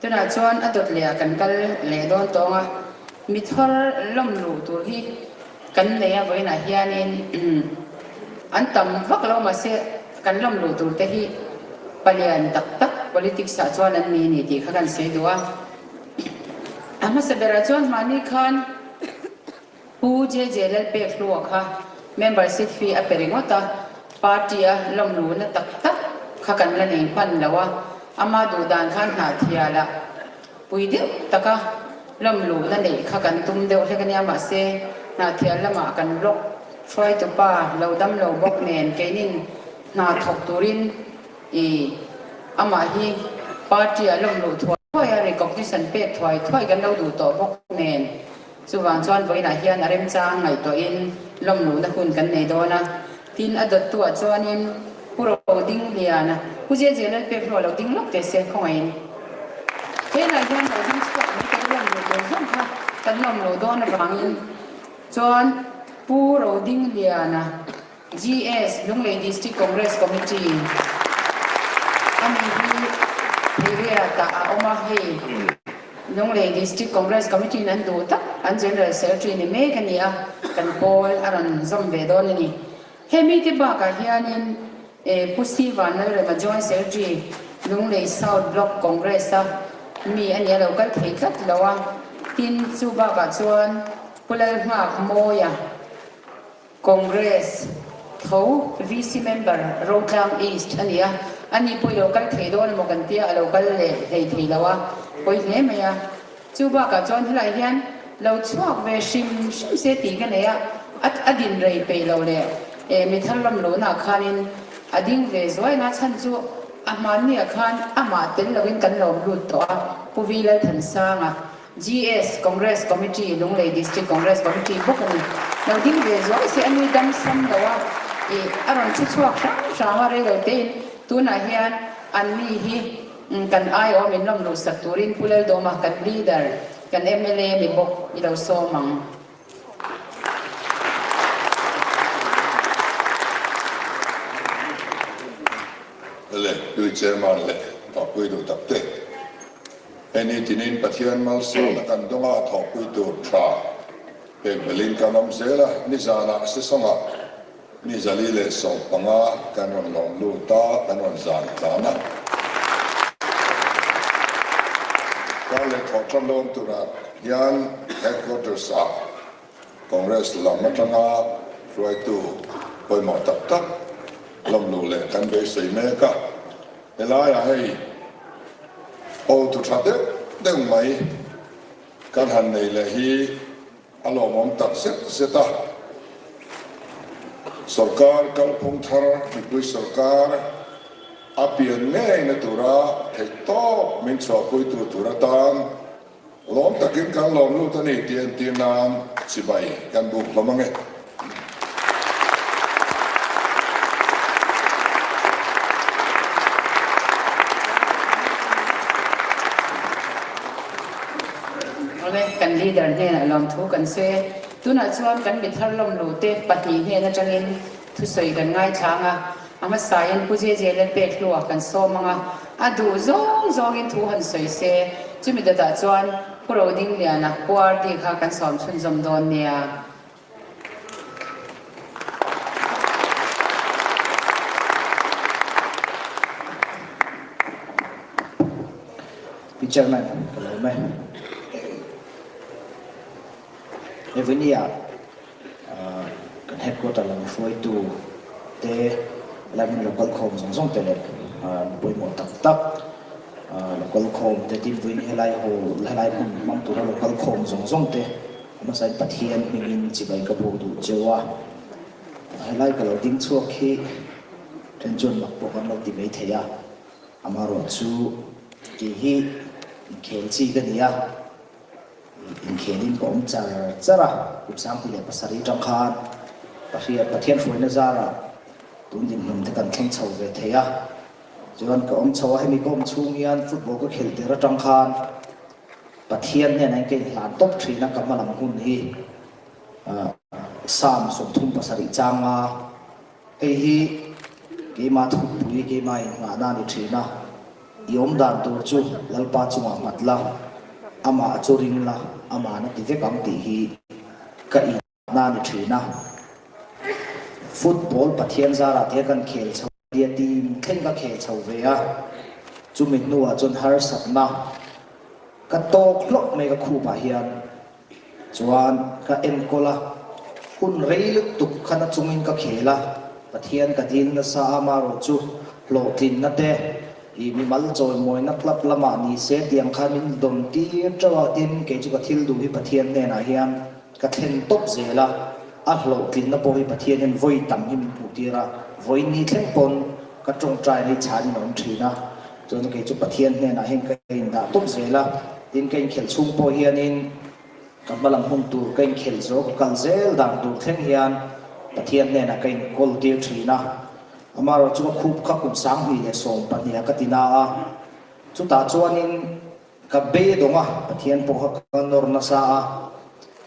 tuna chuan adot le kan kal le don tonga mithor lom lu tur hi kan leya voina hianin an tam vak lo ma se kan lom lu tur te hi palian tak tak politics sa chuan an mi ni ti kha kan sei duwa ama se bera chuan mani khan pu je jelal pe khluwa kha membership fee a peringota party a lom lu na tak tak kha kan la nei pan lawa ama du dan khan na thiala puide taka lom lu na nei kha kan tum deuh hlekania ma se na thial lama kan lok try to pa lo dam lo bok nen keinin na thok turin ama hi party a lom lu thoi a recognition pe thoi kan lo du to bok nen chuwang chuan voina hian arem chang ngai to in lom lu na hun kan nei dona tin adot tu a chuanin puro ding liana huje jelal pe phlo lo ding lok te se khoin he na hian lo ding chuan ni kan lom lu do zong kha kan lom lu do na bangin chuan puro ding liana GS Lunglei District Congress Committee ami hi area ta a oma he Lunglei District Congress Committee nan du ta an general secretary ni me kania kan pol aran zom ve don ni hemi ti ba ka hianin pusi van na joint secretary Lunglei South Block Congress a mi ani local thei khat lawa tin chu ba ka chuan pulal ma moya Congress tho VC member Rotang East ania ani poi local thei don mo kan tia local le thei lawa poi ne maya chu ba ka chuan helai hian lo chuak ve sim se ti ka ne at adin rei pe lo le mi thallam lo na khanin ading ve zoi na chan chu aman ni khan ama tel lovin kan lo lut to a puvila than sanga GS Congress Committee Lunglei District Congress Committee bokani lo ding ve zoi se ani dam sam lawa aron chu chuak sang re lo te tu na hian an mi hi kan ai o min lom lu sakturin pulal do ma kan leader kan MLA mi bok ilo so mang le du chairman le to pui du tak te eni tinin pathian mal so la kan donga tho pui du tra pe belin kanom sela ni zana se songa ni zali le so panga kan ron lom lu ta kan ron zan ta na kale tho chalon tu ra yan headquarters sa congress lam matanga roi tu poi mo tak tak lom lu le kan be sei me ka elai a hei o tu thade deng mai kan han nei le hi alo mom tak se ta sarkar kalpung thar pui sarkar apian nge na tura thei to min chwa pui tu tura tan lom takin kan lom lu ta ni tien nam sibai kan bu lamange kan leader ne na lom thu kan se tuna chuan kan mi thar lom lu te pati he na changin thu soi kan ngai thanga ama sayan puje jelal pe khluwa kan so manga adu zong in thu han soi se chumi da ta chuan proding liana kwar ti kha kan som chun zom don nia Chairman mai Evinia kan headquarter lang foi tu te lam local khom song te le poi mo tak tak local khom te tim vin helai ho helai mang tu local khom song te ma sai pathian mingin chibai ka bu du chewa helai ka lo ding chuak khi tenjon mak po kan lo ti mai theya amaro chu ki hi khel chi ka nia in khenin kom chara upsam ti le pasari tang khan pathian foina zara tun din hum te kan theng chho ve theya chuan ka om chho he mi kom chung yan football ko khel te ra tang khan pathian ne nai ke hlan top 3 na kamalam hun hi sam som thum pasari changa ei hi ke ma thu pui ke mai nga na ni thina yom dan tur chu lalpa chunga matla ama churing la ama na ti ve kam ti hi ka I na ni thina football pathian zara te kan khel chho dia team khen ka khel chho ve a chumin nuwa chon har satna ka tok lok me ka khu pa hian chuan ka en kola hun reiluk tuk khana chumin ka khela pathian ka din na sa ama ro chu lo tin na te I mi mal choi moi na klap lama ni se tiang khamin dom ti trawa tin ke chu ka thil du hi pathian ne na hian ka thlen top zela a hlo tin na po hi pathian hen voi tam hi min pu tira voi ni thleng pon ka tong trai ni chan non thina chon ke chu pathian ne na hen ka in da top zela tin ke khel chung po hian in kamalam hum tu ke khel zo ka kal zel dang du thleng hian pathian ne na ke kol tir thina amaro chu khup kha kum sang hi le som pania katina a chu ta chuanin ka be donga pathian po ha nor na sa a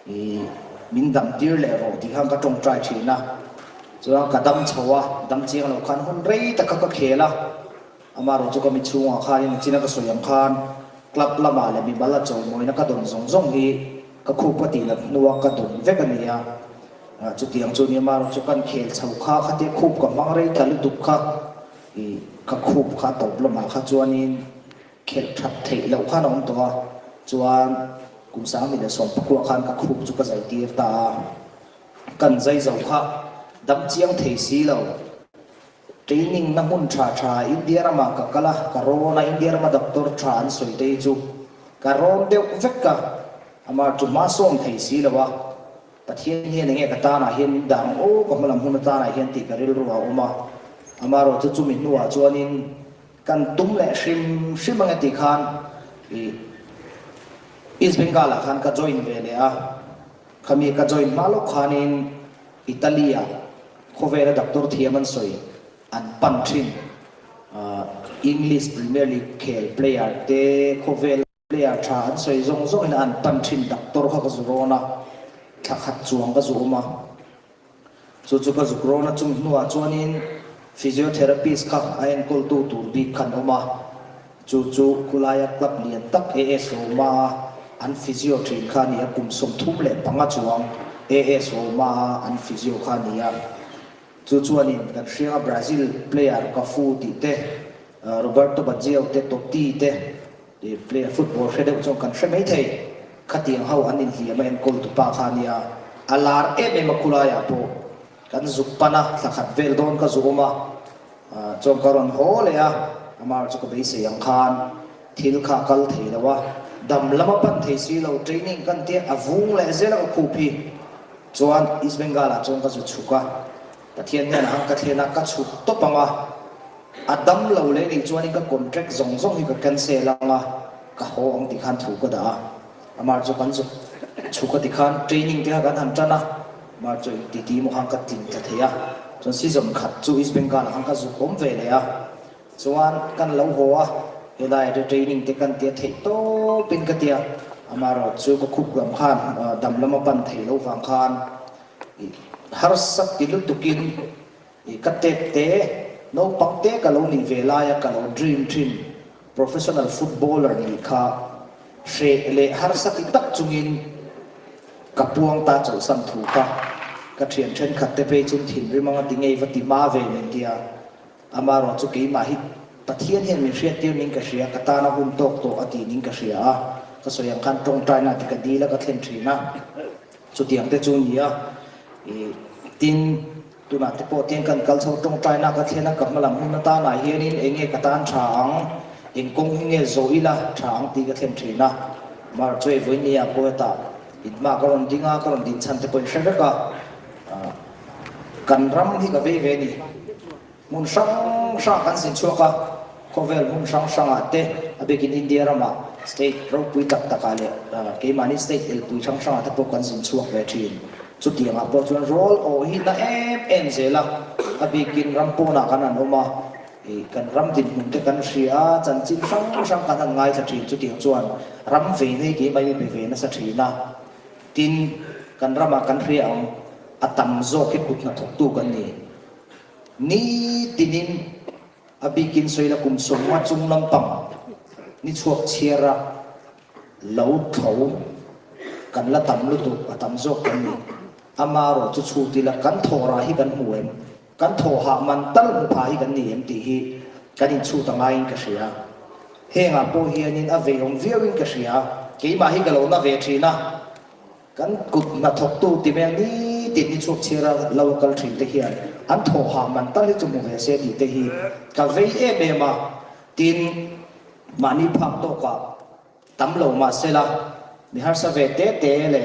I min dam tir le ro ti hang ka tong trai thina chuan ka dam chhowa dam chiang lo khan hun rei ta ka khela amaro chu ka mi chunga khain china ka soyam khan club lama le mi bala choi moi na ka don zong zong hi ka khup pati la nuwa ka don vekania chu tiang chu ni mar chu kan khel chho kha khate khup ka mangrei tal duk kha I ka khup kha to lama kha chuanin khel that thei lo kha non to chuan kum sang mi le som pakwa khan ka khup chu ka zai tir ta kan zai zo kha dam chiang thei si lo training na mun tha tha India rama ka kala corona India rama doctor than soi te chu ka rom deu vekka amar chu ma som thei si lawa pathian hian nge ka ta na hian dang o ko malam hun ta na hian ti ka ril ruwa oma amaro chu chu min nuwa chuanin kan tum le shrim anga ti khan I East Bengal khan ka join ve le a khami ka join malo khanin Italia khovela doctor thiaman soi an pantrin English Premier League khel player te khovel player tha an soi zong zong in an pantrin doctor kha ka zurona thakhat chuang ka zuma chu ka zukrona chung nuwa chuanin physiotherapist kha ain kol tu tur bi khan oma chu kulaya club lian tak AS Roma an physio train kha ni kum som thum le panga chuang AS Roma an physio kha ni ya chuanin kan shria Brazil player ka fu ti te Roberto Baggio te Totti te player football khede chong kan shemei thei khatiang hau anin hi ama en kol tu pa khania alar e makula ya po kan zupana thakhat vel don ka zuma chong karon hole ya amar chu ka be se yang khan thil kha kal thei lawa dam lama pan thei si lo training kan te avung le zela ka khupi chuan East Bengal a chong ka zu chuka pathian ne na ka thena ka chu to panga adam lo le ni chuan ka contract zong zong hi ka cancel anga ka ho ang ti khan thu ka da amar chu kan chu ka ti khan training te kan han chana mar chu ti mo hang ka tin ta theya chon season khat chu East Bengal hang ka zu kom ve le ya chuan kan lo ho a helai de training te kan te thei to pin ka tia amaro chu ko khup lam khan dam lama pan thei lo wang khan har sak ti lu tukin ka te no pakte ka lo ni vela ya ka lo dream team professional footballer ni kha she le har sak tak chungin kapuang ta chau sam thu ka thian then khat te pe chun thin ri manga tingei vati ma ve men tia amaro chu ke ma hi pathian hian min hriat tir ning ka hria ka ta na hun tok to ati ning ka hria ka soyang kan tong trai na ti ka dila ka thlen thina chu tiang te chu nia tin tuna te po tiang kan kal chho tong trai na ka thlena ka malam hun ta na hian in enge ka tan thang in kong hinge zoila thang ti ka thlen thina mar choi voinia ko ta itma karon dinga karon din chan te poi hre ka kan ram hi ka ve ni mun sang kan sin chuaka khovel mun sang ate abekin India rama state ro pui tak takale ke mani state el pui sang ta po kan sin chuak ve thin chu ti nga po chuan roll o hi na em zela abekin rampo na kanan oma kan ram din mun te kan hria chan chin sang kan ngai tha thin chu ti chuan ram ve nei ke mai be ve na sa thina tin kan rama kan hria ang atam zo ke kut na thok tu kan ni tinin abikin soila kum summa chung lampang ni chuak chiara lo tho kan la tam lu tu atam zo kan ni amaro chu chu ti la kan thora hi kan muem kan tho ha man tal mu pha hi kan ni em ti hi kan in chu ta ngai ka sia henga po hian in ave ong viewing ka sia ke ma hi galo na ve thina kan kut na thok tu ti me ni ti ni chuak chiara local thin te hian an tho ha man tal hi chu mu ve se ti te hi ka ve e be ma tin mani phak to ka tam lo ma se la mi har sa ve te te le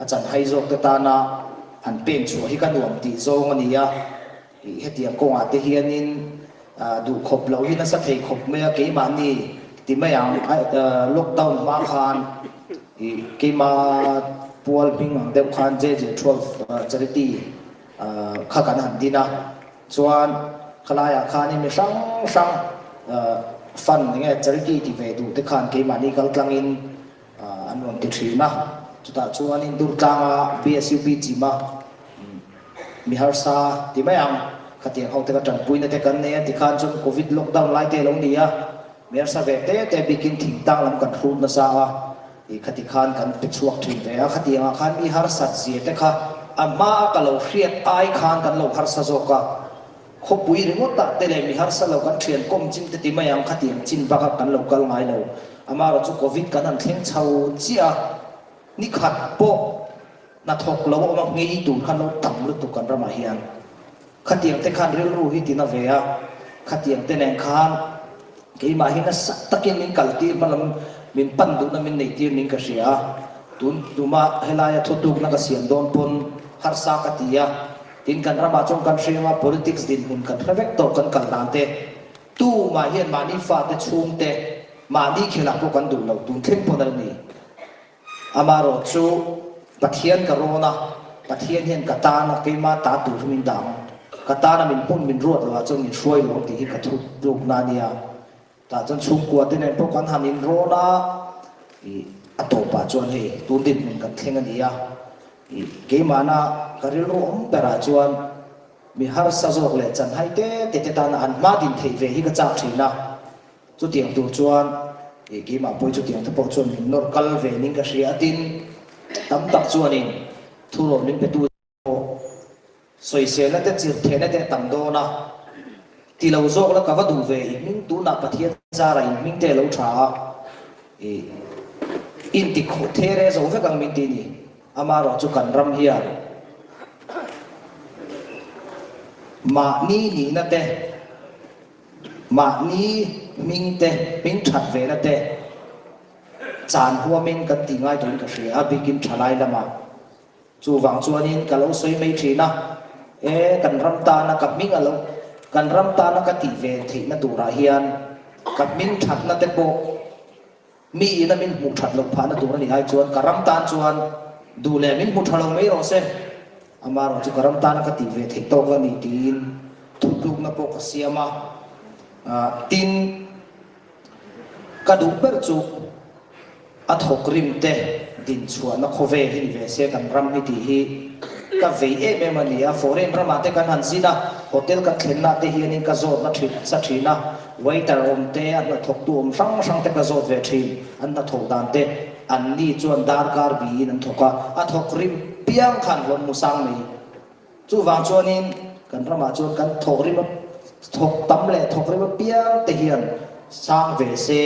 achan hai jok te ta na an pen chu hi kan nuam ti zo ngani ya hetiang ko ate hianin du khop lo hi na sa thei khop me ke ma ni ti ma yang lockdown ma khan ke ma pual ping ang dem khan je 12 charity kha kan han dina chuan khalaya khan ni mi sang fan nge charity ti ve du te khan ke ma ni kal tlangin anwam ti thina chuta chuan in dur tanga BSUP chi ma mi har sa ti ma yang khatiang hau te ka tan puina te kan ne ti khan chun covid lockdown lai te long ni ya mi har sa ve te bikin thing tang lam kan thu na sa i khati khan kan pe chuak thin ve a khatiang khan mi har sat ji te kha ama ka lo hriat ai khan kan lo har sa zo ka kho pui ringot ta te le mi har sa lo kan thian kom chin te ti ma yang khatiang chin ba ka kan lo kal ngai lo ama ro chu covid kan an thleng chho chia ni khat po na thok lo ma ngei tu khan lo tam lu tu kan rama hian khatiang te khan ril ru hi ti na ve a khatiang te nen khan ke ma hi na sak takin min kalti malam min pan du na min nei tir ning ka sia tun duma helaya thotuk na ka siam don pon har sa ka tia tin kan rama chong kan shema politics din hun kan revek to kan kal dan te tu ma hian ma ni fa te chung te ma ni khela po kan du lo tun thleng po dal ni amaro chu pathian corona pathian hian ka ta na ke ma ta tu min dang ka ta na min pun min ruat lo chong min shroi lo ti hi ka thu du na nia ta chon chung kwa te nen po kan han in ro na i atopa chuan hei tun din min kan theng ani ya i ke ma na karil ro om pera chuan mi har sa jok le chan hai te ta na an ma din thei ve hi ka chak thina chu tiang tu chuan e ke ma poi chu tiang te po chuan min nor kal ve ning ka hria tin tam tak chuan in thu ro ning pe tu soi se na te chir the na te tam do na ti lo zok la ka va du ve min tu na pathian za ra in min te lo tha e in ti kho the re zo ve kang min ti ni ama ro chu kan ram hi ma ni na te ma ni ming te ming that ve na te chan huwa min kan ti ngai don ka hria a bikin thalai lama chu wang chuan in ka lo soi mai thina e kan ram ta na ka ming alo kan ram ta na ka ti ve thei na tura hian ka ming that na te po mi na min mu that lo pha na tura ni ai chuan ka ram tan chuan du le min mu thalo mai ro se ama ro chu ka ram ta na ka ti ve thei to ka ni tin thuk na po ka siama tin ka du ber chu a thok rim te din chuan na khove hin ve se kan ram hi ti hi ka ve e me mania foreign rama te kan han sina hotel ka thlenna te hian in ka zot na thit sa thina waiter om te an na thok tu om sang te ka zot ve thin an na thok dan te an ni chuan dar kar bi in an thoka a thok rim piang khan lom musang nei chu wang chuan in kan rama chuan kan thok rim thok tam le thok rim piang te hian sang ve se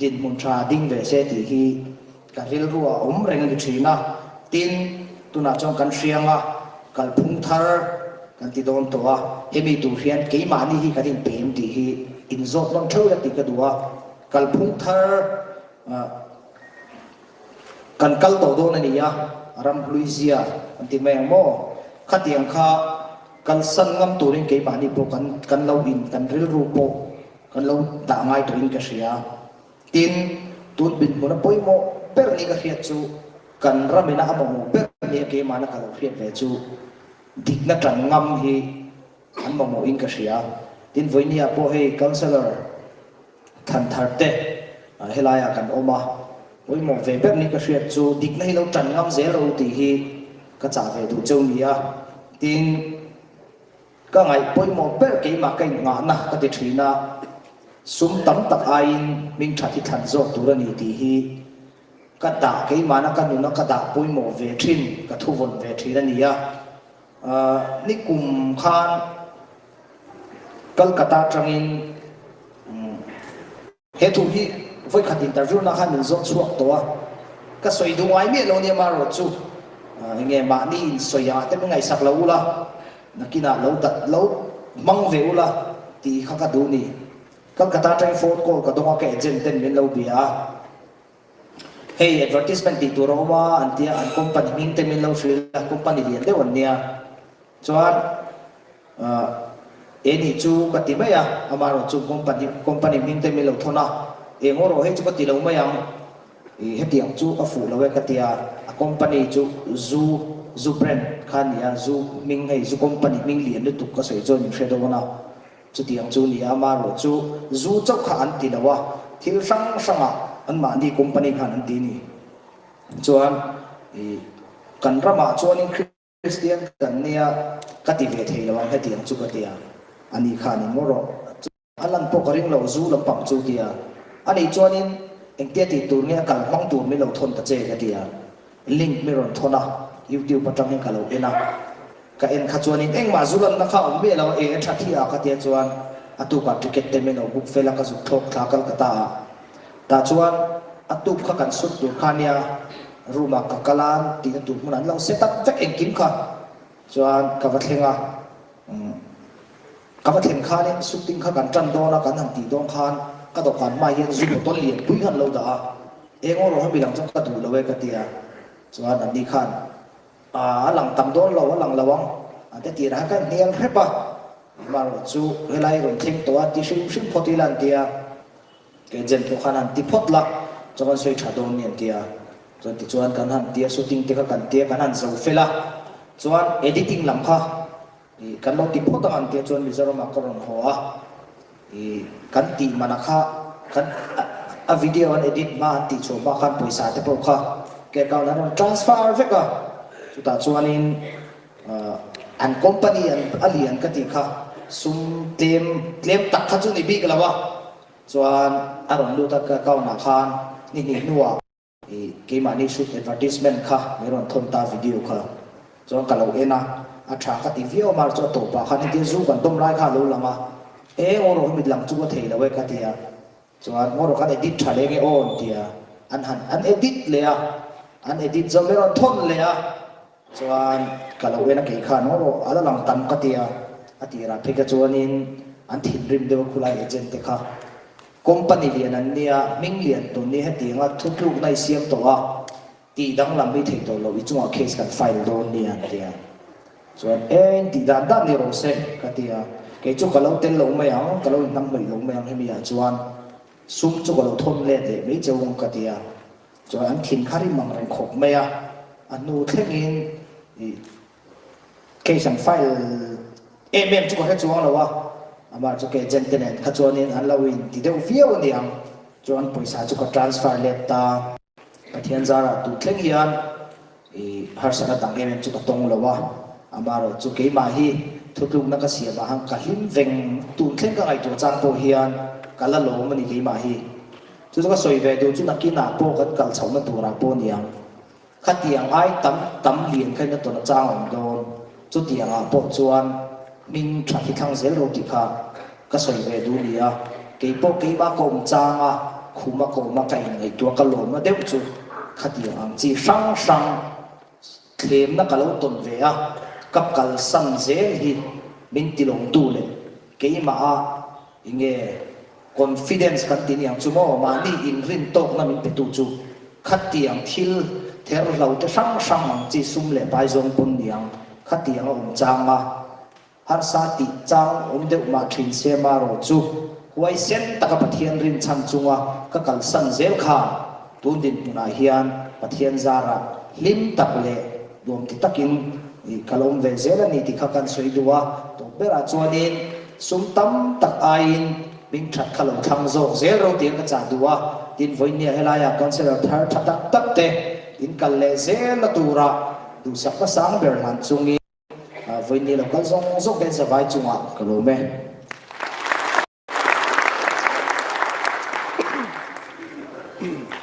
din mun tha ding ve se ti hi ka ril ruwa om reng ni thina tin tuna chong kan hrianga kal phung thar kan ti don to a hemi tu hian ke ma ni hi kan in pem ti hi in zot long thau ya ti ka duwa kal phung thar kan kal to do na ni ya ram luizia kan ti meng mo khatiang kha kan san ngam tu ring ke ma ni po kan lo in kan ril ru po kan lo da ngai to in ka hria tin tun bin mo na poi mo per ni ka hriat chu kan ramina amamo per ni ke ma na ka lo hriat ve chu dik na tran ngam hi an mo in ka hria tin voinia po he counselor than thar te helaya kan oma oi mo ve per ni ka hriat chu dik na hi lo tran ngam zero ti hi ka cha ve du chau ni a tin ka ngai poi mo per ke ma kai nga na ka ti thina sum tam tak ain ming thati than zok turani ti hi ka da ke mana ka nu na ka da poi mo ve thin ka thu von ve thira ni ya ni kum khan Kolkata trangin he thu hi voi khat interview na khan zok chuak to ka soi du ai me lo ni ma ro chu nge ma ni soya te ngai sak lo la nakina lo dat lo mang ve ula ti kha ka du ni Kolkata train phone call ka donga ke agent ten min lo bia hey advertisement ti tu ro ma antia an company min te min lo free la company lian de wan nia chuan eni chu ka ti maya amaro chu company min te min lo thona engoro he chu ka ti lo mayang he tiang chu a fu lo we ka tia a company chu zu brand khan ya zu ming hei zu company ming lian lu tu ka sei chon shredo na chu tiang chu ni amaro chu zu chau kha an ti lawa thil sang sanga an ma ni company khan an ti ni chuan kan rama chuan in Christian kan nia ka ti ve thei lawa he tiang chu ka tia ani khan ni ngoro alan po karing lo zu lam pam chu tia ani chuan in engtia ti tur nge kal mang tur mi lo thon ta che ka tia link mi ron thona YouTube patang hin kalo ena ka en kha chuan in engma zulam na kha om be lo e thathi a ka tia chuan atu ka ticket te me no book fela ka zu thok tha kal kata ta chuan atu kha kan sut tur khania ruma ka kalan ti tu mun an lo set up vek engkim kha chuan ka va thlenga ka va thlen kha ni shooting kha kan tran do na kan han ti dong khan ka do kan ma yen zu to lien pui han lo da engoro ha bilang chang ka du lo we ka tia chuan an ni khan lang tam don lo lang lawang ate ti ra kan nial hepa mar chu helai ron thing to ti sim photilan tia ke jen to khanan ti phot la chuan soi tha don nian tia chuan ti chuan kan han tia shooting te ka kan tia kan han zo fela chuan editing lam kha kan lo ti phot an tia chuan mizoram akaron ho a kan ti manakha kan a video an edit ma ti chu ma khan poisa te po kha ke ka na transfer veka chuta chuanin an company an alian ka ti kha sum claim tak kha chu ni bi kalawa chuan aron lu ta ka na khan ni nuwa ke ma ni shoot advertisement kha meron thon ta video kha chuan kalau ena a tha ka ti video mar chu to pa khan ti zu kan dom lai kha lo lama oro mit lam chu ko thei la we ka tia chuan ngoro kan edit thale nge on tia an edit le an edit zo meron thon le chuan kalau ena ke kha no ala lang tam ka tia atira phika chuanin an thin rim de khulai agent te kha company lian an nia ming lian to ni hetinga thukluk nai siam to ti dang lam mi thei to lo I chunga case kan file don ni an tia chuan en ti dan dan ni ro se ka tia ke chu kalau tel lo mai ang kalau nam mai lo mai ang he mi ya chuan sum chu kalau thon le de me chewong ka tia chuan an thin khari mang ren khop mai anu thlengin case and file chu ka chuang lo amar chu ke gentleman kha chuanin an lawin ti deuh viau niang chuan poisa chu ka transfer le ta pathian zara tu thleng hian harsana dang chu ka tong lo amar chu ke ma hi thutluk na ka sia ma hang ka him veng tu thleng ka ngai tu chang po hian kala lo mani ke ma hi chu ka soi ve du chu nakina po kan kal chau na tu ra po niang khatiang ai tam lien khain na to na chang om don chu tiang a po chuan min thaki thang zel ro ti kha ka soi ve du lia ke po ke ba kom changa khuma ko ma kai ngai tu ka lo ma deu chu khatiang ang chi sang thlem na ka lo ton ve kap kal san zel hi min tilong tu le ke ma inge confidence kan tin yang chu mo ma ni in rin tok na min pe tu chu khatiang thil ther lo te sang ang chi sum le pai zong pun niang khatiang om changa har sa ti chang om de ma thin se ma ro chu huai sen taka pathian rin chan chunga ka kal san zel kha tun din na hian pathian zara lim tak le dom ti takin kalom ve zel ani ti kha kan soi duwa to bera chuanin sum tam tak ain bing that khalo thang zo zel ro ti ka cha duwa tin voinia helaya councilor thar thatak tak te in kal le zel la tura du sak ka sang ber han chungi với nhiều là có dòng dốc cái giờ vai chung ạ cái lối mẹ Amen.